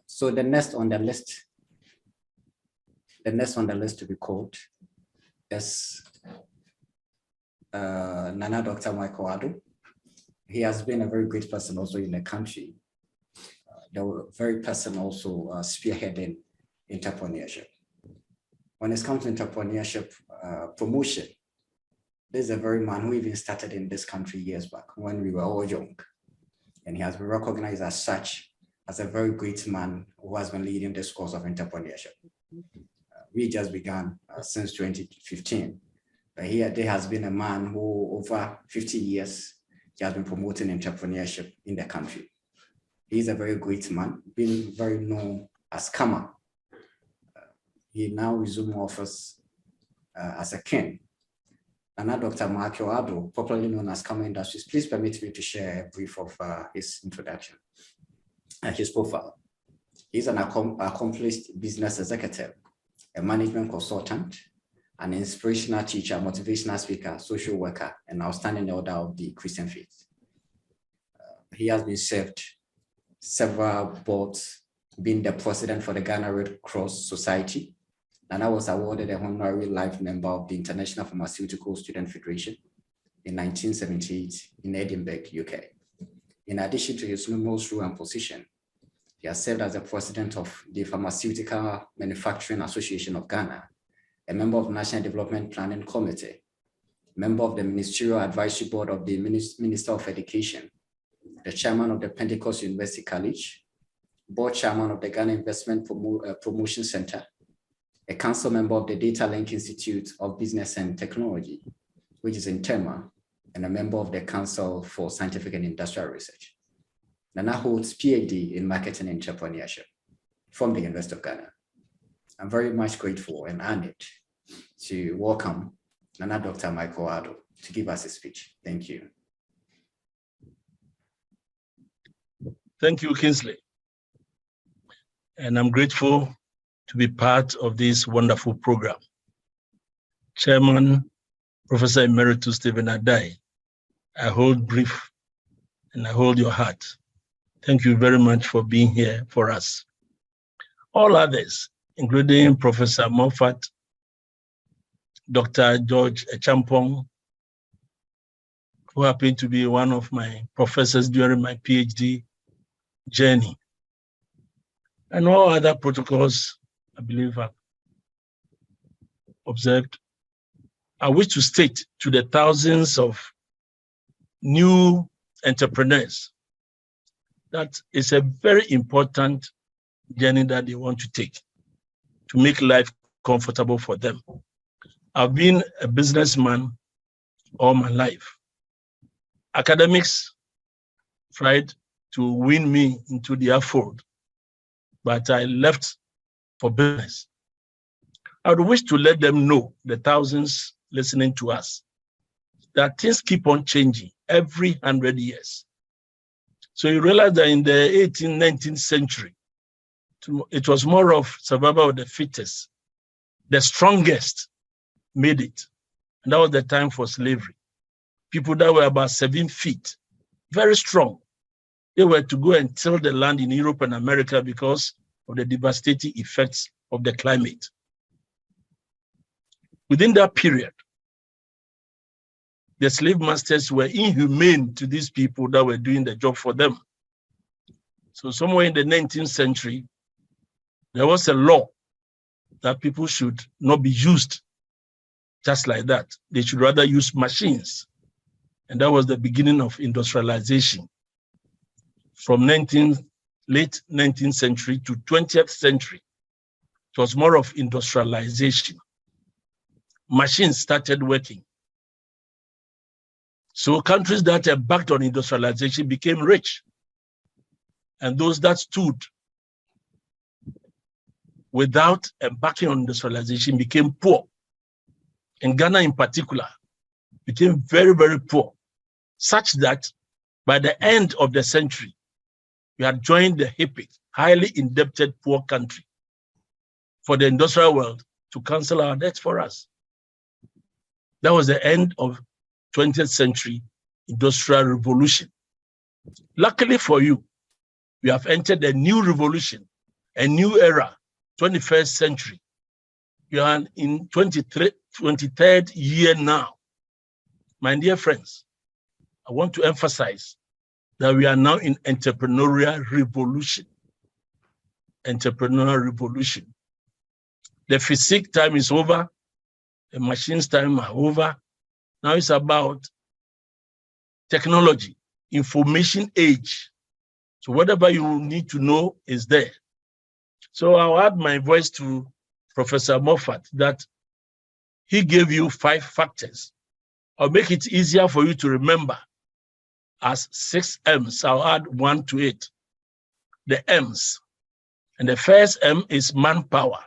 So the next on the list to be called is Nana Dr. Mikkado Addo. He has been a very great person also in the country. They were very person also spearheading entrepreneurship. When it comes to entrepreneurship promotion, this is a very man who even started in this country years back when we were all young. And he has been recognized as such, as a very great man who has been leading this course of entrepreneurship. We just began since 2015. But here, there has been a man who over 50 years, he has been promoting entrepreneurship in the country. He's a very great man, being very known as Kama. He now resumed office as a king. And now Dr. Mikkado Addo, popularly known as Kama Industries, please permit me to share a brief of his introduction and his profile. He's an accomplished business executive, a management consultant, an inspirational teacher, motivational speaker, social worker, and outstanding elder of the Christian faith. He has been served several boards, being the president for the Ghana Red Cross Society, and I was awarded a honorary life member of the International Pharmaceutical Student Federation in 1978 in Edinburgh, UK. In addition to his numerous roles and position, he has served as the president of the Pharmaceutical Manufacturing Association of Ghana, a member of the National Development Planning Committee, member of the Ministerial Advisory Board of the Minister of Education, the chairman of the Pentecost University College, board chairman of the Ghana Investment Promotion Center, a council member of the Data Link Institute of Business and Technology, which is in Tema, and a member of the Council for Scientific and Industrial Research. Nana holds PhD in Marketing and Entrepreneurship from the University of Ghana. I'm very much grateful and honored to welcome Nana Dr. Mikkado Addo to give us a speech. Thank you. Thank you, Kingsley. And I'm grateful to be part of this wonderful program. Chairman, Professor Emeritus Stephen Adai, I hold brief and I hold your heart. Thank you very much for being here for us. All others, including Professor Moffat, Dr. George Echampong, who happened to be one of my professors during my PhD journey, and all other protocols I believe I've observed. I wish to state to the thousands of new entrepreneurs that it's a very important journey that they want to take to make life comfortable for them. I've been a businessman all my life. Academics tried to win me into their fold, but I left for business. I would wish to let them know, the thousands listening to us, that things keep on changing every 100 years. So you realize that in the 18th, 19th century, it was more of survival of the fittest. The strongest made it. And that was the time for slavery. People that were about 7 feet, very strong. They were to go and till the land in Europe and America because of the devastating effects of the climate. Within that period, the slave masters were inhumane to these people that were doing the job for them. So somewhere in the 19th century, there was a law that people should not be used just like that. They should rather use machines. And that was the beginning of industrialization. From late 19th century to 20th century, it was more of industrialization. Machines started working. So countries that are backed on industrialization became rich. And those that stood without embarking on industrialization became poor. And Ghana in particular became very, very poor, such that by the end of the century, we had joined the HIPIC, highly indebted poor country, for the industrial world to cancel our debts for us. That was the end of 20th century industrial revolution. Luckily for you, we have entered a new revolution a new era, 21st century. You are in 23rd year now. My dear friends, I want to emphasize that we are now in entrepreneurial revolution. Entrepreneurial revolution. The physics time is over. The machines time are over. Now it's about technology, information age. So whatever you need to know is there. So I'll add my voice to Professor Moffat that he gave you 5 factors. I'll make it easier for you to remember as 6 M's. I'll add 1 to it. The M's. And the first M is manpower.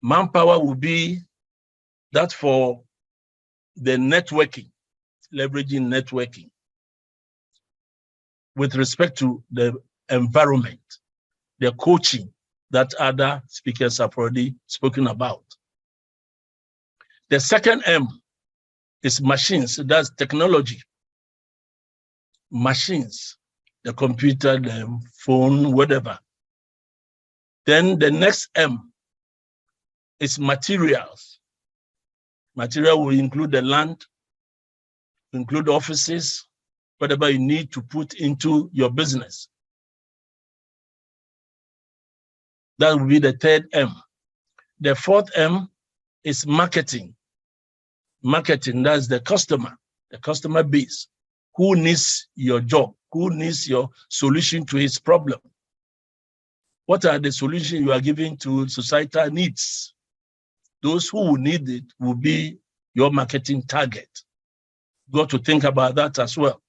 Manpower will be that for the networking, leveraging networking with respect to the environment, the coaching that other speakers have already spoken about. The second M is machines, that's technology. Machines, the computer, the phone, whatever. Then the next M is materials. Material will include the land, include offices, whatever you need to put into your business. That will be the third M. The fourth M is marketing. Marketing, that's the customer base. Who needs your job? Who needs your solution to his problem? What are the solutions you are giving to societal needs? Those who will need it will be your marketing target. Got to think about that as well.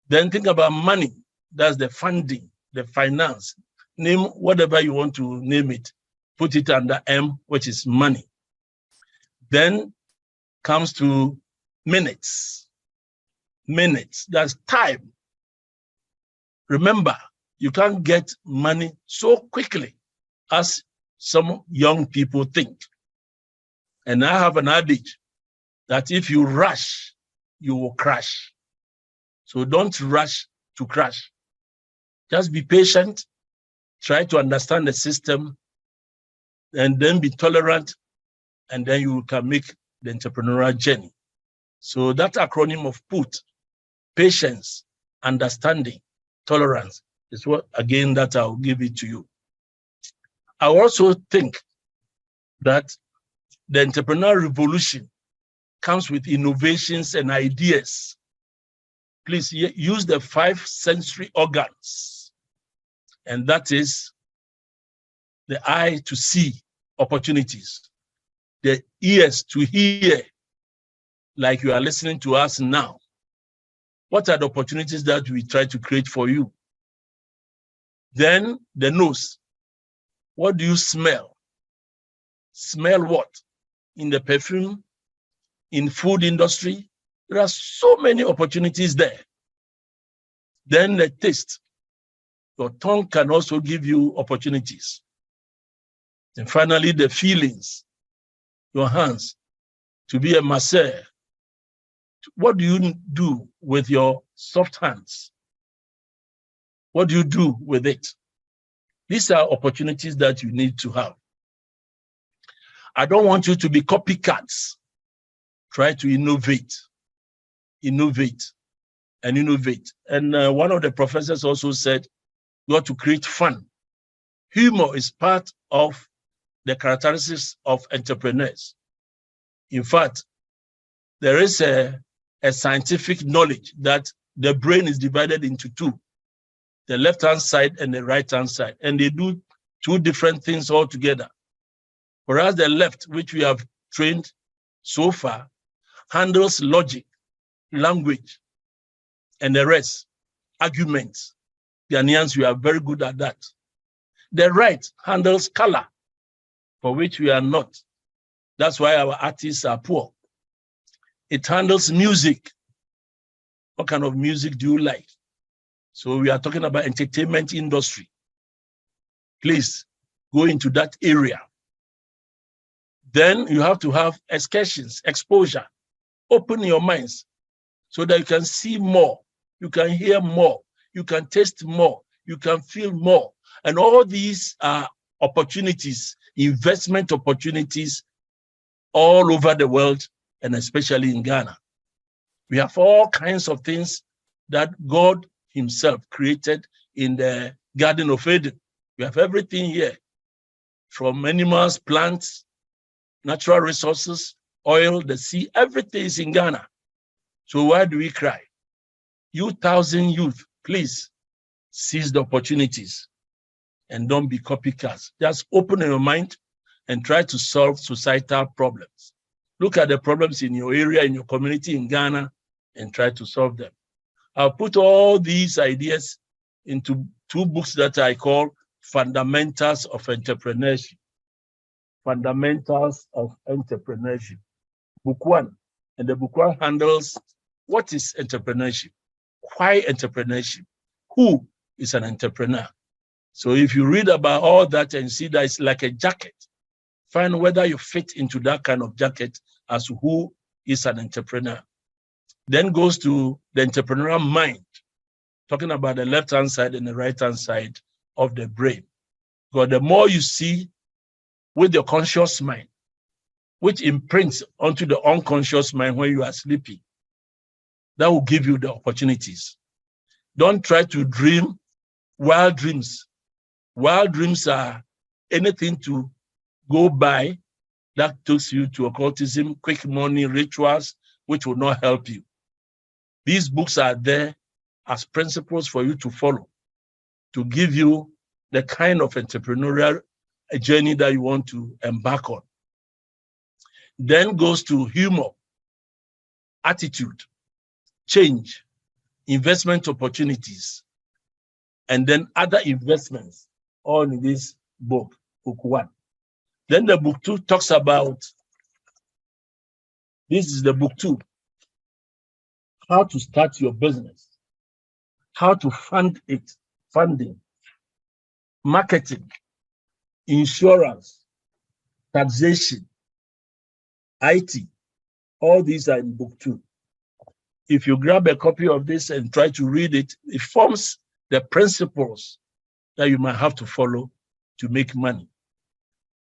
Then think about money. That's the funding, the finance. Name whatever you want to name it. Put it under M, which is money. Then comes to minutes. Minutes, that's time. Remember, you can't get money so quickly as some young people think. And I have an adage that if you rush, you will crash. So don't rush to crash. Just be patient, try to understand the system, and then be tolerant, and then you can make the entrepreneurial journey. So that acronym of PUT, patience, understanding, tolerance, is what, again, that I'll give it to you. I also think that the entrepreneurial revolution comes with innovations and ideas. Please use the 5 sensory organs, and that is the eye to see opportunities, the ears to hear, like you are listening to us now. What are the opportunities that we try to create for you? Then the nose. What do you smell? Smell what? In the perfume, in food industry, there are so many opportunities there. Then the taste. Your tongue can also give you opportunities. And finally, the feelings. Your hands, to be a masseur. What do you do with your soft hands? What do you do with it? These are opportunities that you need to have. I don't want you to be copycats. Try to innovate. Innovate and innovate. And one of the professors also said, you have to create fun. Humor is part of the characteristics of entrepreneurs. In fact, there is a scientific knowledge that the brain is divided into 2, the left-hand side and the right-hand side, and they do 2 different things altogether. Whereas the left, which we have trained so far, handles logic, language, and the rest, arguments. The Ghanaians, we are very good at that. The right handles color, for which we are not. That's why our artists are poor. It handles music. What kind of music do you like? So we are talking about entertainment industry. Please go into that area. Then you have to have excursions, exposure. Open your minds so that you can see more, you can hear more, you can taste more, you can feel more. And all these are opportunities, investment opportunities all over the world, and especially in Ghana. We have all kinds of things that God himself created in the Garden of Eden. We have everything here, from animals, plants, natural resources, oil, the sea, everything is in Ghana. So why do we cry? You 1,000 youth, please seize the opportunities and don't be copycats. Just open your mind and try to solve societal problems. Look at the problems in your area, in your community in Ghana, and try to solve them. I'll put all these ideas into 2 books that I call Fundamentals of Entrepreneurship. Fundamentals of Entrepreneurship. Book 1. And the book 1 handles what is entrepreneurship, why entrepreneurship, who is an entrepreneur. So if you read about all that and see that it's like a jacket, find whether you fit into that kind of jacket as who is an entrepreneur. Then goes to the entrepreneurial mind, talking about the left-hand side and the right-hand side of the brain. Because the more you see with your conscious mind, which imprints onto the unconscious mind when you are sleeping, that will give you the opportunities. Don't try to dream wild dreams. Wild dreams are anything to go by that takes you to occultism, quick money, rituals, which will not help you. These books are there as principles for you to follow, to give you the kind of entrepreneurial journey that you want to embark on. Then goes to humor, attitude, change, investment opportunities, and then other investments, all in this book, book 1. Then the book 2 talks about, this is the book 2, how to start your business, how to fund it, funding, marketing, insurance, taxation, IT. All these are in book 2. If you grab a copy of this and try to read it, it forms the principles that you might have to follow to make money.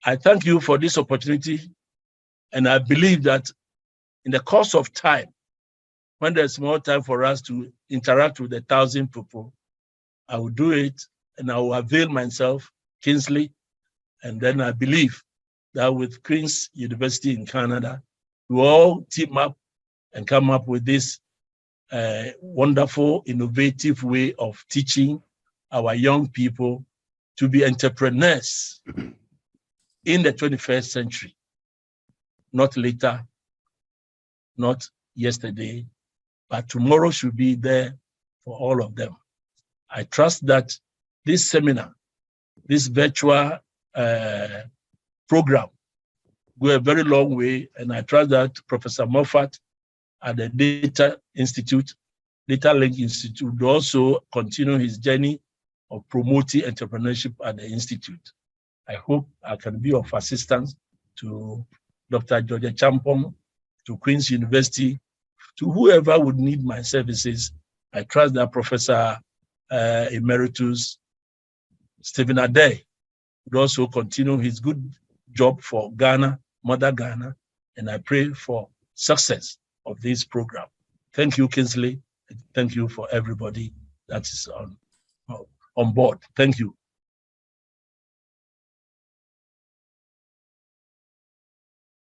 I thank you for this opportunity, and I believe that in the course of time, when there's more time for us to interact with 1,000 people, I will do it, and I will avail myself, Kingsley, and then I believe that with Queen's University in Canada, we all team up and come up with this wonderful, innovative way of teaching our young people to be entrepreneurs in the 21st century, not later, not yesterday, but tomorrow should be there for all of them. I trust that this seminar, this virtual program, go a very long way, and I trust that Professor Moffat at the Data Link Institute will also continue his journey of promoting entrepreneurship at the Institute. I hope I can be of assistance to Dr. Georgia Champong, to Queen's University, to whoever would need my services. I trust that Professor Emeritus Stephen Addo would also continue his good job for Ghana, Mother Ghana, and I pray for success of this program. Thank you, Kingsley. Thank you for everybody that is on board. Thank you.